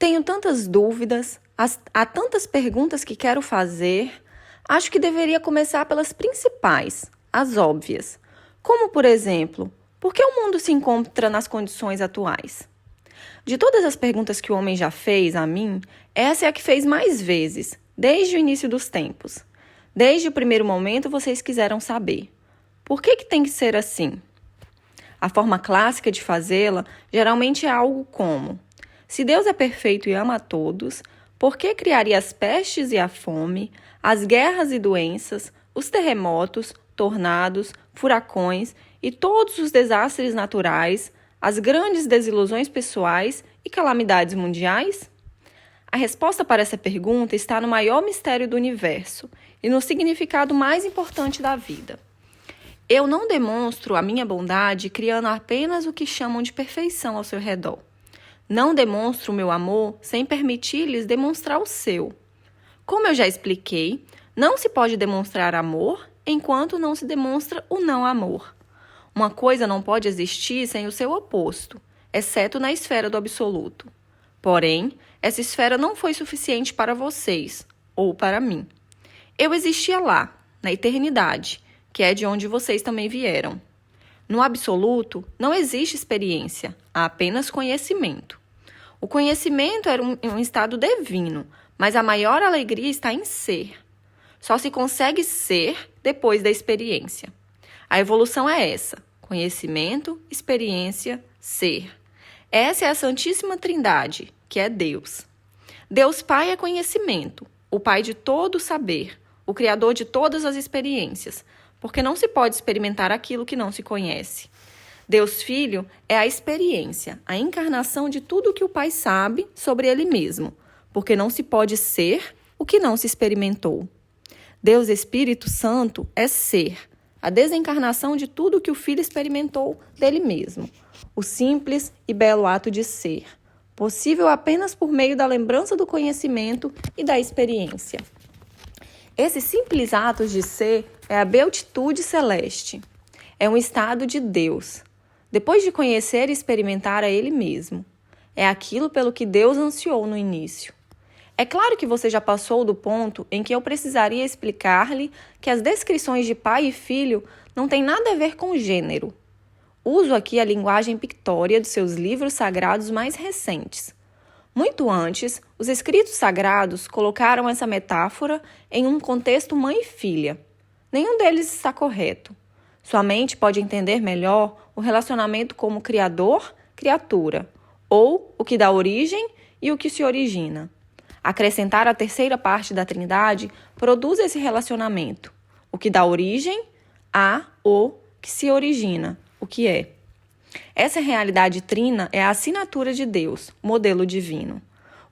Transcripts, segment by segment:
Tenho tantas dúvidas, há tantas perguntas que quero fazer. Acho que deveria começar pelas principais, as óbvias. Como, por exemplo, por que o mundo se encontra nas condições atuais? De todas as perguntas que o homem já fez a mim, essa é a que fez mais vezes, desde o início dos tempos. Desde o primeiro momento, vocês quiseram saber. Por que tem que ser assim? A forma clássica de fazê-la geralmente é algo como: se Deus é perfeito e ama a todos, por que criaria as pestes e a fome, as guerras e doenças, os terremotos, tornados, furacões e todos os desastres naturais, as grandes desilusões pessoais e calamidades mundiais? A resposta para essa pergunta está no maior mistério do universo e no significado mais importante da vida. Eu não demonstro a minha bondade criando apenas o que chamam de perfeição ao seu redor. Não demonstro o meu amor sem permitir-lhes demonstrar o seu. Como eu já expliquei, não se pode demonstrar amor enquanto não se demonstra o não amor. Uma coisa não pode existir sem o seu oposto, exceto na esfera do absoluto. Porém, essa esfera não foi suficiente para vocês, ou para mim. Eu existia lá, na eternidade, que é de onde vocês também vieram. No absoluto, não existe experiência, há apenas conhecimento. O conhecimento era um estado divino, mas a maior alegria está em ser. Só se consegue ser depois da experiência. A evolução é essa: conhecimento, experiência, ser. Essa é a Santíssima Trindade, que é Deus. Deus Pai é conhecimento, o Pai de todo o saber, o Criador de todas as experiências, porque não se pode experimentar aquilo que não se conhece. Deus Filho é a experiência, a encarnação de tudo o que o Pai sabe sobre Ele mesmo, porque não se pode ser o que não se experimentou. Deus Espírito Santo é ser, a desencarnação de tudo o que o Filho experimentou dele mesmo, o simples e belo ato de ser, possível apenas por meio da lembrança do conhecimento e da experiência. Esse simples ato de ser é a beatitude celeste, é um estado de Deus, depois de conhecer e experimentar a Ele mesmo. É aquilo pelo que Deus ansiou no início. É claro que você já passou do ponto em que eu precisaria explicar-lhe que as descrições de pai e filho não têm nada a ver com gênero. Uso aqui a linguagem pictória dos seus livros sagrados mais recentes. Muito antes, os escritos sagrados colocaram essa metáfora em um contexto mãe e filha. Nenhum deles está correto. Sua mente pode entender melhor o relacionamento como criador-criatura, ou o que dá origem e o que se origina. Acrescentar a terceira parte da Trindade produz esse relacionamento, o que dá origem o que se origina, o que é. Essa realidade trina é a assinatura de Deus, modelo divino.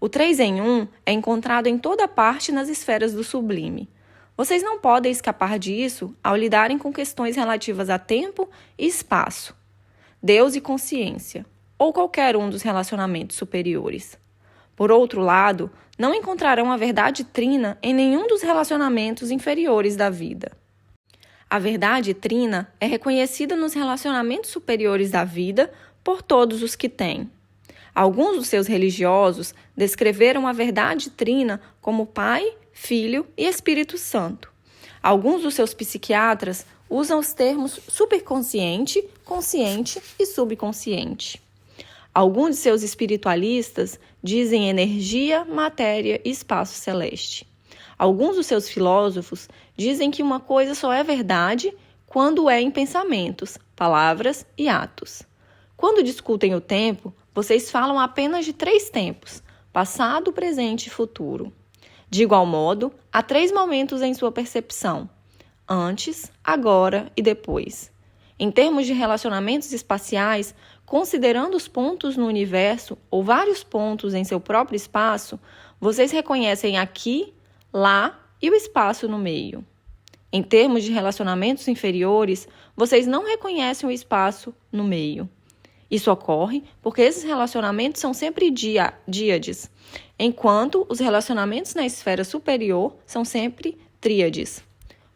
O 3 em 1 é encontrado em toda parte nas esferas do sublime. Vocês não podem escapar disso ao lidarem com questões relativas a tempo e espaço, Deus e consciência, ou qualquer um dos relacionamentos superiores. Por outro lado, não encontrarão a verdade trina em nenhum dos relacionamentos inferiores da vida. A verdade trina é reconhecida nos relacionamentos superiores da vida por todos os que têm. Alguns dos seus religiosos descreveram a verdade trina como Pai, Filho e Espírito Santo. Alguns dos seus psiquiatras usam os termos superconsciente, consciente e subconsciente. Alguns de seus espiritualistas dizem energia, matéria e espaço celeste. Alguns dos seus filósofos dizem que uma coisa só é verdade quando é em pensamentos, palavras e atos. Quando discutem o tempo, vocês falam apenas de 3 tempos: passado, presente e futuro. De igual modo, há 3 momentos em sua percepção: antes, agora e depois. Em termos de relacionamentos espaciais, considerando os pontos no universo ou vários pontos em seu próprio espaço, vocês reconhecem aqui, lá e o espaço no meio. Em termos de relacionamentos inferiores, vocês não reconhecem o espaço no meio. Isso ocorre porque esses relacionamentos são sempre díades, enquanto os relacionamentos na esfera superior são sempre tríades.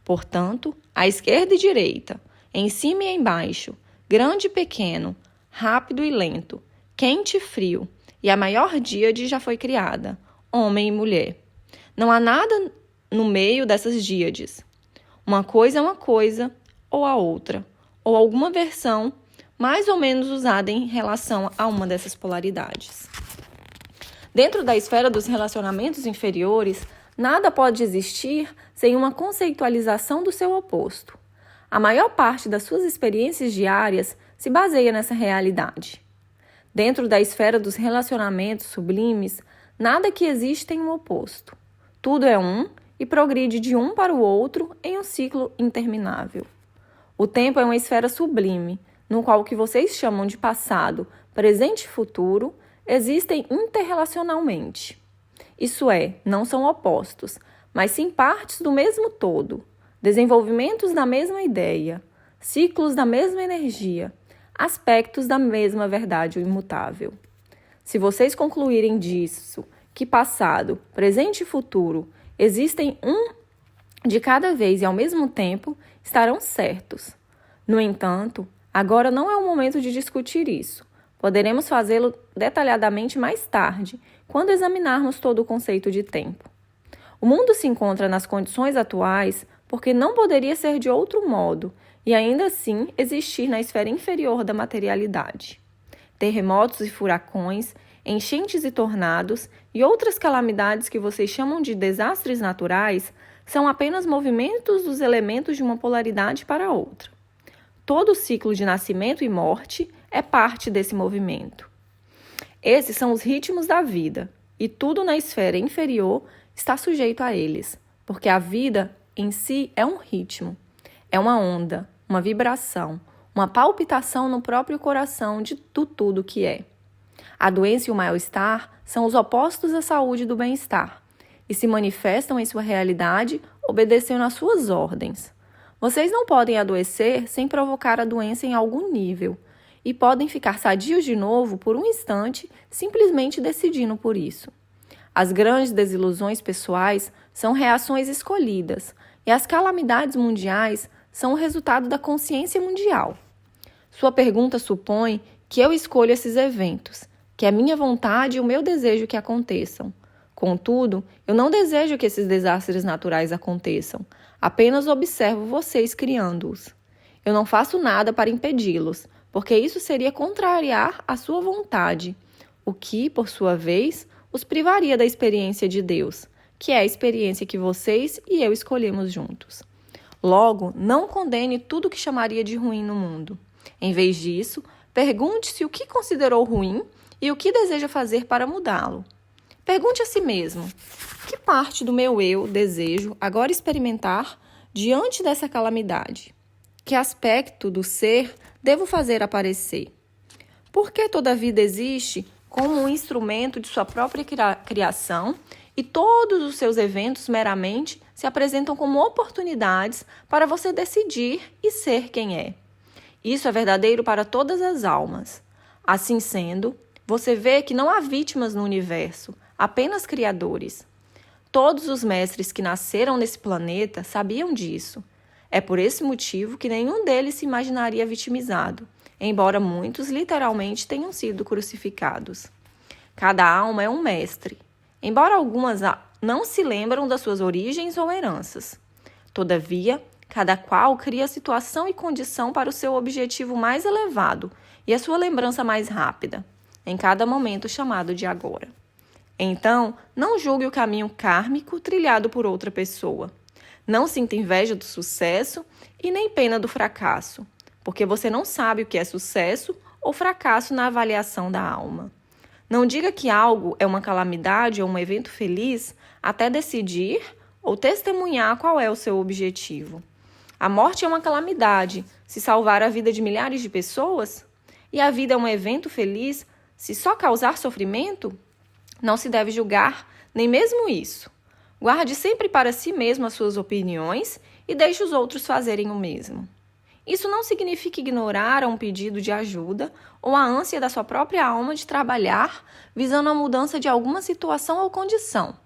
Portanto, à esquerda e direita, em cima e embaixo, grande e pequeno, rápido e lento, quente e frio, e a maior díade já foi criada, homem e mulher. Não há nada no meio dessas díades. Uma coisa é uma coisa ou a outra, ou alguma versão mais ou menos usada em relação a uma dessas polaridades. Dentro da esfera dos relacionamentos inferiores, nada pode existir sem uma conceitualização do seu oposto. A maior parte das suas experiências diárias se baseia nessa realidade. Dentro da esfera dos relacionamentos sublimes, nada que existe tem um oposto. Tudo é um e progride de um para o outro em um ciclo interminável. O tempo é uma esfera sublime, no qual o que vocês chamam de passado, presente e futuro existem interrelacionalmente. Isso é, não são opostos, mas sim partes do mesmo todo, desenvolvimentos da mesma ideia, ciclos da mesma energia, aspectos da mesma verdade imutável. Se vocês concluírem disso que passado, presente e futuro existem um de cada vez e ao mesmo tempo, estarão certos. No entanto, agora não é o momento de discutir isso. Poderemos fazê-lo detalhadamente mais tarde, quando examinarmos todo o conceito de tempo. O mundo se encontra nas condições atuais porque não poderia ser de outro modo e ainda assim existir na esfera inferior da materialidade. Terremotos e furacões, enchentes e tornados e outras calamidades que vocês chamam de desastres naturais são apenas movimentos dos elementos de uma polaridade para outra. Todo o ciclo de nascimento e morte é parte desse movimento. Esses são os ritmos da vida, e tudo na esfera inferior está sujeito a eles, porque a vida em si é um ritmo, é uma onda, uma vibração, uma palpitação no próprio coração de tudo que é. A doença e o mal-estar são os opostos à saúde e do bem-estar, e se manifestam em sua realidade obedecendo às suas ordens. Vocês não podem adoecer sem provocar a doença em algum nível, e podem ficar sadios de novo por um instante, simplesmente decidindo por isso. As grandes desilusões pessoais são reações escolhidas, e as calamidades mundiais são o resultado da consciência mundial. Sua pergunta supõe que eu escolho esses eventos, que é minha vontade e o meu desejo que aconteçam. Contudo, eu não desejo que esses desastres naturais aconteçam, apenas observo vocês criando-os. Eu não faço nada para impedi-los, porque isso seria contrariar a sua vontade, o que, por sua vez, os privaria da experiência de Deus, que é a experiência que vocês e eu escolhemos juntos. Logo, não condene tudo que chamaria de ruim no mundo. Em vez disso, pergunte-se o que considerou ruim e o que deseja fazer para mudá-lo. Pergunte a si mesmo: que parte do meu eu desejo agora experimentar diante dessa calamidade? Que aspecto do ser devo fazer aparecer? Por que toda a vida existe como um instrumento de sua própria criação e todos os seus eventos meramente se apresentam como oportunidades para você decidir e ser quem é? Isso é verdadeiro para todas as almas. Assim sendo, você vê que não há vítimas no universo, apenas criadores. Todos os mestres que nasceram nesse planeta sabiam disso. É por esse motivo que nenhum deles se imaginaria vitimizado, embora muitos literalmente tenham sido crucificados. Cada alma é um mestre, embora algumas não se lembram das suas origens ou heranças. Todavia, cada qual cria a situação e condição para o seu objetivo mais elevado e a sua lembrança mais rápida, em cada momento chamado de agora. Então, não julgue o caminho kármico trilhado por outra pessoa. Não sinta inveja do sucesso e nem pena do fracasso, porque você não sabe o que é sucesso ou fracasso na avaliação da alma. Não diga que algo é uma calamidade ou um evento feliz até decidir ou testemunhar qual é o seu objetivo. A morte é uma calamidade se salvar a vida de milhares de pessoas? E a vida é um evento feliz se só causar sofrimento? Não se deve julgar nem mesmo isso. Guarde sempre para si mesmo as suas opiniões e deixe os outros fazerem o mesmo. Isso não significa ignorar um pedido de ajuda ou a ânsia da sua própria alma de trabalhar visando a mudança de alguma situação ou condição.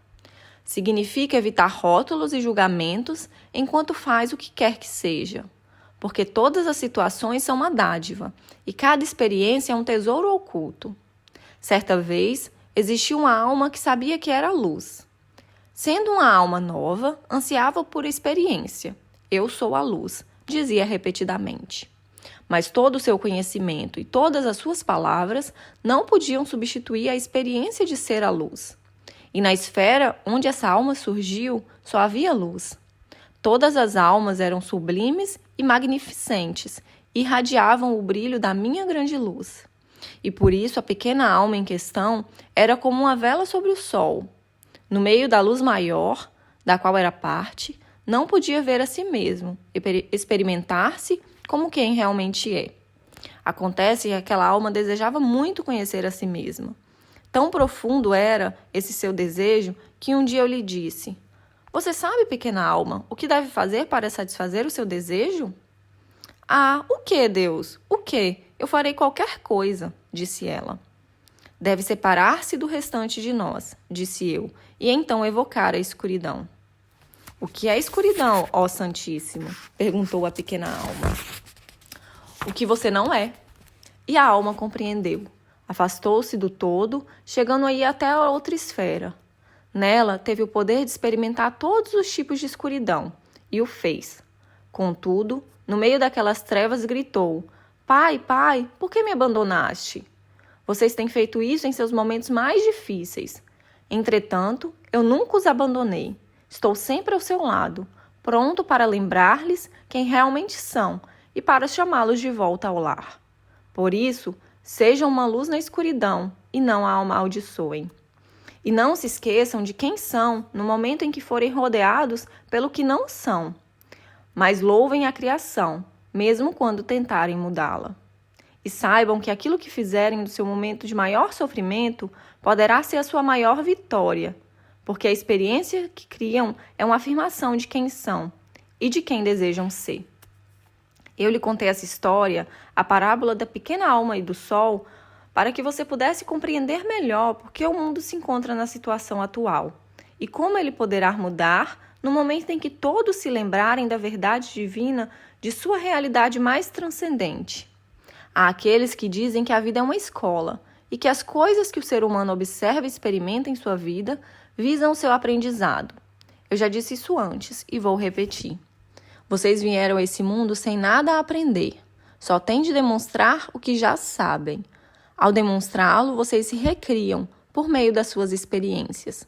Significa evitar rótulos e julgamentos enquanto faz o que quer que seja, porque todas as situações são uma dádiva e cada experiência é um tesouro oculto. Certa vez, existia uma alma que sabia que era luz. Sendo uma alma nova, ansiava por experiência. Eu sou a luz, dizia repetidamente. Mas todo o seu conhecimento e todas as suas palavras não podiam substituir a experiência de ser a luz. E na esfera onde essa alma surgiu, só havia luz. Todas as almas eram sublimes e magnificentes, e irradiavam o brilho da minha grande luz. E por isso a pequena alma em questão era como uma vela sobre o sol. No meio da luz maior, da qual era parte, não podia ver a si mesmo, experimentar-se como quem realmente é. Acontece que aquela alma desejava muito conhecer a si mesma. Tão profundo era esse seu desejo que um dia eu lhe disse: "Você sabe, pequena alma, o que deve fazer para satisfazer o seu desejo?" "Ah, o que, Deus? O que? Eu farei qualquer coisa", disse ela. "Deve separar-se do restante de nós", disse eu, e então evocar a escuridão. "O que é escuridão, ó Santíssimo?", perguntou a pequena alma. "O que você não é." E a alma compreendeu. Afastou-se do todo, chegando aí até a outra esfera. Nela, teve o poder de experimentar todos os tipos de escuridão, e o fez. Contudo, no meio daquelas trevas gritou: "Pai, pai, por que me abandonaste? Vocês têm feito isso em seus momentos mais difíceis. Entretanto, eu nunca os abandonei. Estou sempre ao seu lado, pronto para lembrar-lhes quem realmente são e para chamá-los de volta ao lar. Por isso, sejam uma luz na escuridão e não a amaldiçoem. E não se esqueçam de quem são no momento em que forem rodeados pelo que não são. Mas louvem a criação, mesmo quando tentarem mudá-la. E saibam que aquilo que fizerem no seu momento de maior sofrimento poderá ser a sua maior vitória, porque a experiência que criam é uma afirmação de quem são e de quem desejam ser." Eu lhe contei essa história, a parábola da pequena alma e do sol, para que você pudesse compreender melhor por que o mundo se encontra na situação atual e como ele poderá mudar no momento em que todos se lembrarem da verdade divina de sua realidade mais transcendente. Há aqueles que dizem que a vida é uma escola e que as coisas que o ser humano observa e experimenta em sua vida visam o seu aprendizado. Eu já disse isso antes e vou repetir. Vocês vieram a esse mundo sem nada a aprender. Só têm de demonstrar o que já sabem. Ao demonstrá-lo, vocês se recriam por meio das suas experiências.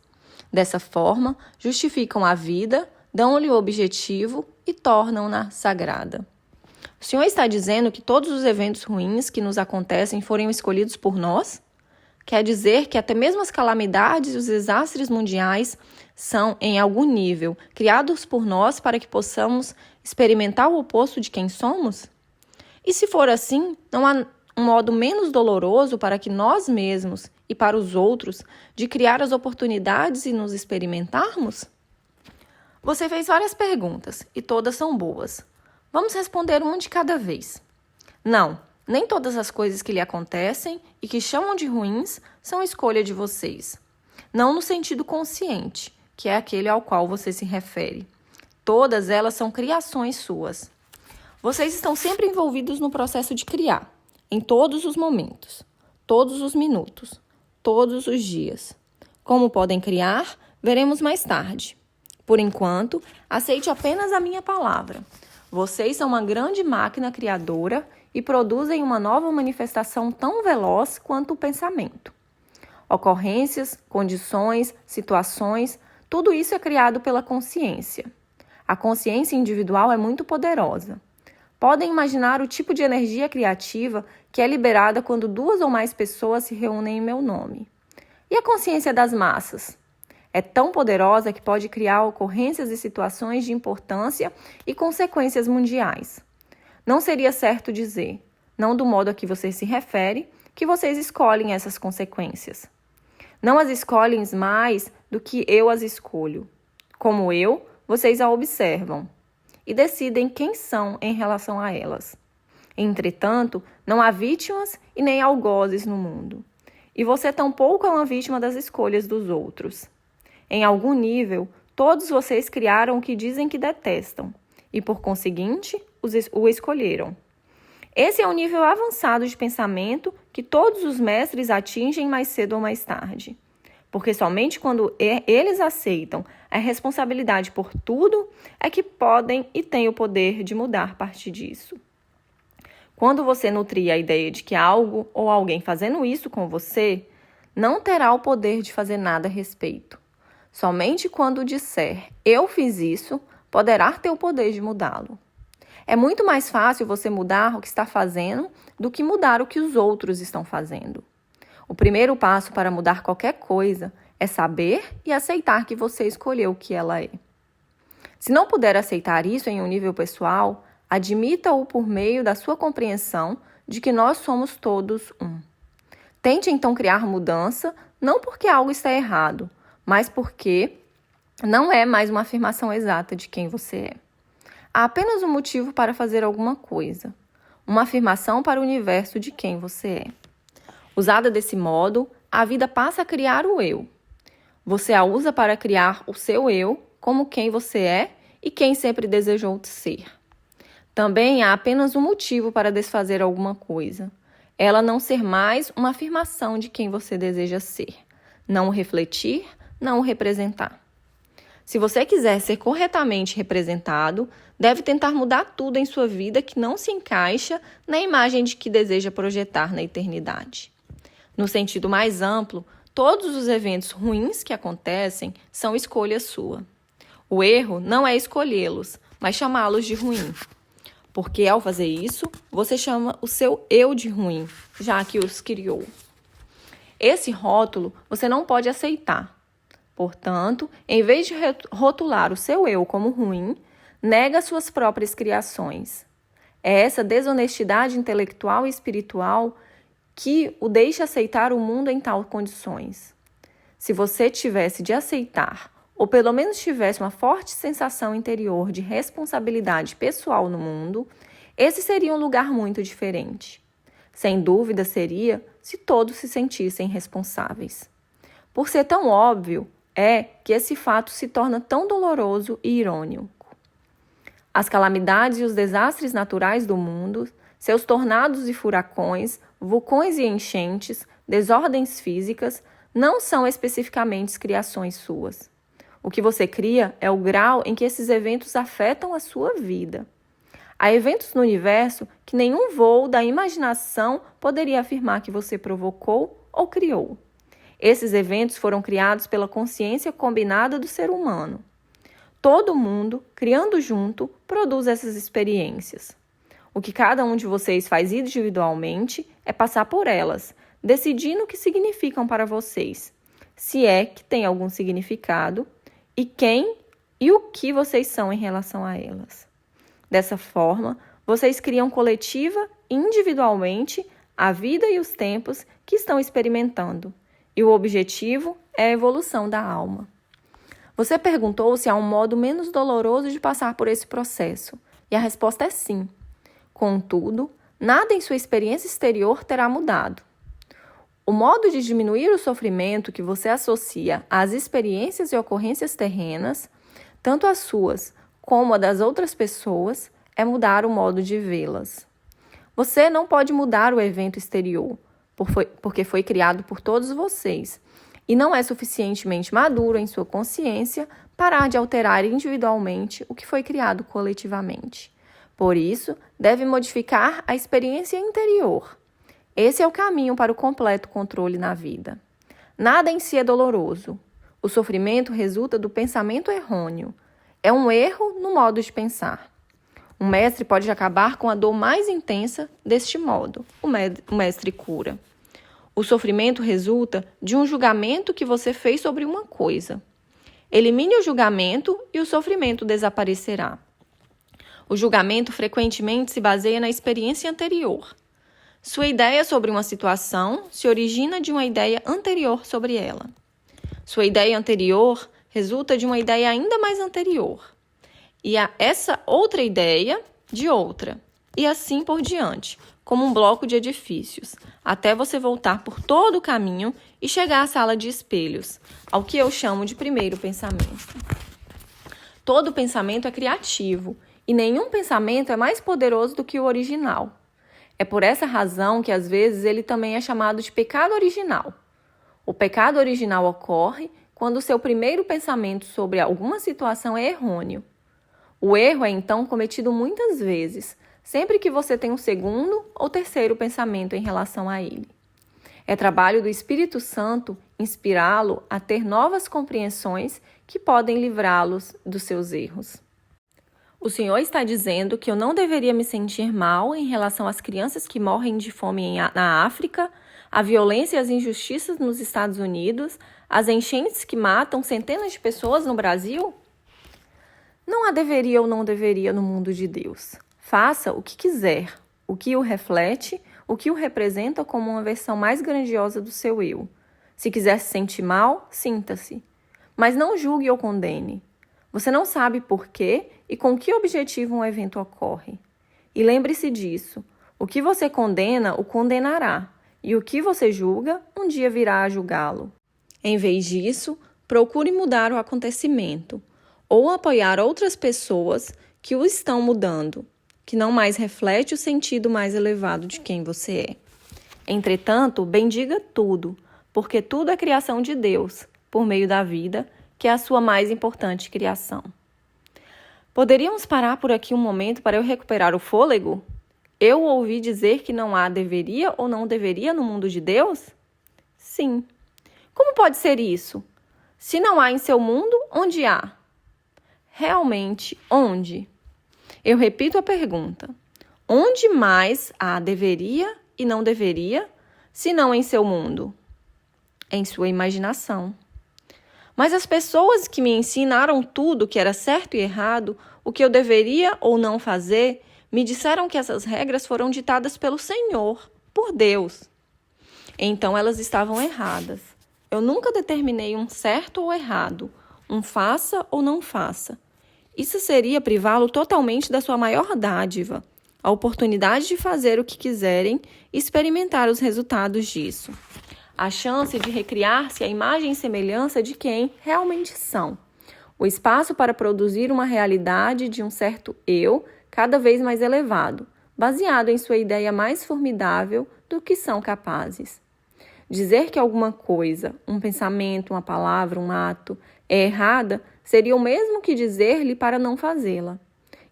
Dessa forma, justificam a vida, dão-lhe o objetivo e tornam-na sagrada. O Senhor está dizendo que todos os eventos ruins que nos acontecem foram escolhidos por nós? Quer dizer que até mesmo as calamidades e os desastres mundiais são, em algum nível, criados por nós para que possamos experimentar o oposto de quem somos? E se for assim, não há um modo menos doloroso para que nós mesmos e para os outros de criar as oportunidades e nos experimentarmos? Você fez várias perguntas e todas são boas. Vamos responder uma de cada vez. Não, nem todas as coisas que lhe acontecem e que chamam de ruins são escolha de vocês. Não no sentido consciente, que é aquele ao qual você se refere. Todas elas são criações suas. Vocês estão sempre envolvidos no processo de criar, em todos os momentos, todos os minutos, todos os dias. Como podem criar, veremos mais tarde. Por enquanto, aceite apenas a minha palavra. Vocês são uma grande máquina criadora e produzem uma nova manifestação tão veloz quanto o pensamento. Ocorrências, condições, situações, tudo isso é criado pela consciência. A consciência individual é muito poderosa. Podem imaginar o tipo de energia criativa que é liberada quando 2 ou mais pessoas se reúnem em meu nome. E a consciência das massas? É tão poderosa que pode criar ocorrências e situações de importância e consequências mundiais. Não seria certo dizer, não do modo a que você se refere, que vocês escolhem essas consequências. Não as escolhem mais do que eu as escolho. Como eu, vocês a observam e decidem quem são em relação a elas. Entretanto, não há vítimas e nem algozes no mundo. E você tampouco é uma vítima das escolhas dos outros. Em algum nível, todos vocês criaram o que dizem que detestam e, por conseguinte, o escolheram. Esse é um nível avançado de pensamento que todos os mestres atingem mais cedo ou mais tarde. Porque somente quando eles aceitam a responsabilidade por tudo é que podem e têm o poder de mudar parte disso. Quando você nutrir a ideia de que algo ou alguém fazendo isso com você não terá o poder de fazer nada a respeito. Somente quando disser, eu fiz isso, poderá ter o poder de mudá-lo. É muito mais fácil você mudar o que está fazendo do que mudar o que os outros estão fazendo. O primeiro passo para mudar qualquer coisa é saber e aceitar que você escolheu o que ela é. Se não puder aceitar isso em um nível pessoal, admita-o por meio da sua compreensão de que nós somos todos um. Tente então criar mudança, não porque algo está errado, mas porque não é mais uma afirmação exata de quem você é. Há apenas um motivo para fazer alguma coisa, uma afirmação para o universo de quem você é. Usada desse modo, a vida passa a criar o eu. Você a usa para criar o seu eu como quem você é e quem sempre desejou ser. Também há apenas um motivo para desfazer alguma coisa. Ela não ser mais uma afirmação de quem você deseja ser. Não o refletir, não o representar. Se você quiser ser corretamente representado, deve tentar mudar tudo em sua vida que não se encaixa na imagem de que deseja projetar na eternidade. No sentido mais amplo, todos os eventos ruins que acontecem são escolha sua. O erro não é escolhê-los, mas chamá-los de ruim. Porque ao fazer isso, você chama o seu eu de ruim, já que os criou. Esse rótulo você não pode aceitar. Portanto, em vez de rotular o seu eu como ruim, nega suas próprias criações. É essa desonestidade intelectual e espiritual que o deixa aceitar o mundo em tais condições. Se você tivesse de aceitar, ou pelo menos tivesse uma forte sensação interior de responsabilidade pessoal no mundo, esse seria um lugar muito diferente. Sem dúvida seria se todos se sentissem responsáveis. Por ser tão óbvio, é que esse fato se torna tão doloroso e irônico. As calamidades e os desastres naturais do mundo, seus tornados e furacões, vulcões e enchentes, desordens físicas, não são especificamente criações suas. O que você cria é o grau em que esses eventos afetam a sua vida. Há eventos no universo que nenhum voo da imaginação poderia afirmar que você provocou ou criou. Esses eventos foram criados pela consciência combinada do ser humano. Todo mundo, criando junto, produz essas experiências. O que cada um de vocês faz individualmente é passar por elas, decidindo o que significam para vocês, se é que tem algum significado, e quem e o que vocês são em relação a elas. Dessa forma, vocês criam coletiva e individualmente a vida e os tempos que estão experimentando, e o objetivo é a evolução da alma. Você perguntou se há um modo menos doloroso de passar por esse processo, e a resposta é sim. Contudo, nada em sua experiência exterior terá mudado. O modo de diminuir o sofrimento que você associa às experiências e ocorrências terrenas, tanto as suas como a das outras pessoas, é mudar o modo de vê-las. Você não pode mudar o evento exterior, porque foi criado por todos vocês, e não é suficientemente maduro em sua consciência parar de alterar individualmente o que foi criado coletivamente. Por isso, deve modificar a experiência interior. Esse é o caminho para o completo controle na vida. Nada em si é doloroso. O sofrimento resulta do pensamento errôneo. É um erro no modo de pensar. Um mestre pode acabar com a dor mais intensa deste modo. O mestre cura. O sofrimento resulta de um julgamento que você fez sobre uma coisa. Elimine o julgamento e o sofrimento desaparecerá. O julgamento frequentemente se baseia na experiência anterior. Sua ideia sobre uma situação se origina de uma ideia anterior sobre ela. Sua ideia anterior resulta de uma ideia ainda mais anterior. E essa outra ideia de outra. E assim por diante, como um bloco de edifícios, até você voltar por todo o caminho e chegar à sala de espelhos, ao que eu chamo de primeiro pensamento. Todo pensamento é criativo, e nenhum pensamento é mais poderoso do que o original. É por essa razão que, às vezes, ele também é chamado de pecado original. O pecado original ocorre quando o seu primeiro pensamento sobre alguma situação é errôneo. O erro é, então, cometido muitas vezes, sempre que você tem um segundo ou terceiro pensamento em relação a ele. É trabalho do Espírito Santo inspirá-lo a ter novas compreensões que podem livrá-los dos seus erros. O Senhor está dizendo que eu não deveria me sentir mal em relação às crianças que morrem de fome na África, a violência e as injustiças nos Estados Unidos, as enchentes que matam centenas de pessoas no Brasil? Não há deveria ou não deveria no mundo de Deus. Faça o que quiser, o que o reflete, o que o representa como uma versão mais grandiosa do seu eu. Se quiser se sentir mal, sinta-se. Mas não julgue ou condene. Você não sabe por quê e com que objetivo um evento ocorre. E lembre-se disso. O que você condena, o condenará. E o que você julga, um dia virá a julgá-lo. Em vez disso, procure mudar o acontecimento ou apoiar outras pessoas que o estão mudando, que não mais reflete o sentido mais elevado de quem você é. Entretanto, bendiga tudo, porque tudo é criação de Deus, por meio da vida, que é a sua mais importante criação. Poderíamos parar por aqui um momento para eu recuperar o fôlego? Eu ouvi dizer que não há deveria ou não deveria no mundo de Deus? Sim. Como pode ser isso? Se não há em seu mundo, onde há? Realmente, onde? Eu repito a pergunta. Onde mais há deveria e não deveria, se não em seu mundo? Em sua imaginação. Mas as pessoas que me ensinaram tudo que era certo e errado, o que eu deveria ou não fazer, me disseram que essas regras foram ditadas pelo Senhor, por Deus. Então elas estavam erradas. Eu nunca determinei um certo ou errado, um faça ou não faça. Isso seria privá-lo totalmente da sua maior dádiva, a oportunidade de fazer o que quiserem e experimentar os resultados disso. A chance de recriar-se à imagem e semelhança de quem realmente são. O espaço para produzir uma realidade de um certo eu cada vez mais elevado, baseado em sua ideia mais formidável do que são capazes. Dizer que alguma coisa, um pensamento, uma palavra, um ato, é errada seria o mesmo que dizer-lhe para não fazê-la.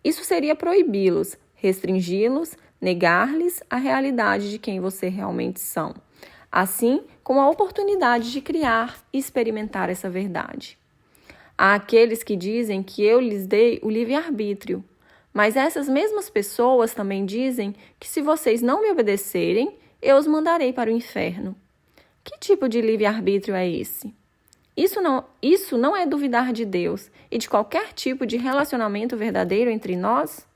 Isso seria proibi-los, restringi-los, negar-lhes a realidade de quem você realmente são, assim como a oportunidade de criar e experimentar essa verdade. Há aqueles que dizem que eu lhes dei o livre-arbítrio, mas essas mesmas pessoas também dizem que se vocês não me obedecerem, eu os mandarei para o inferno. Que tipo de livre-arbítrio é esse? Isso não é duvidar de Deus e de qualquer tipo de relacionamento verdadeiro entre nós?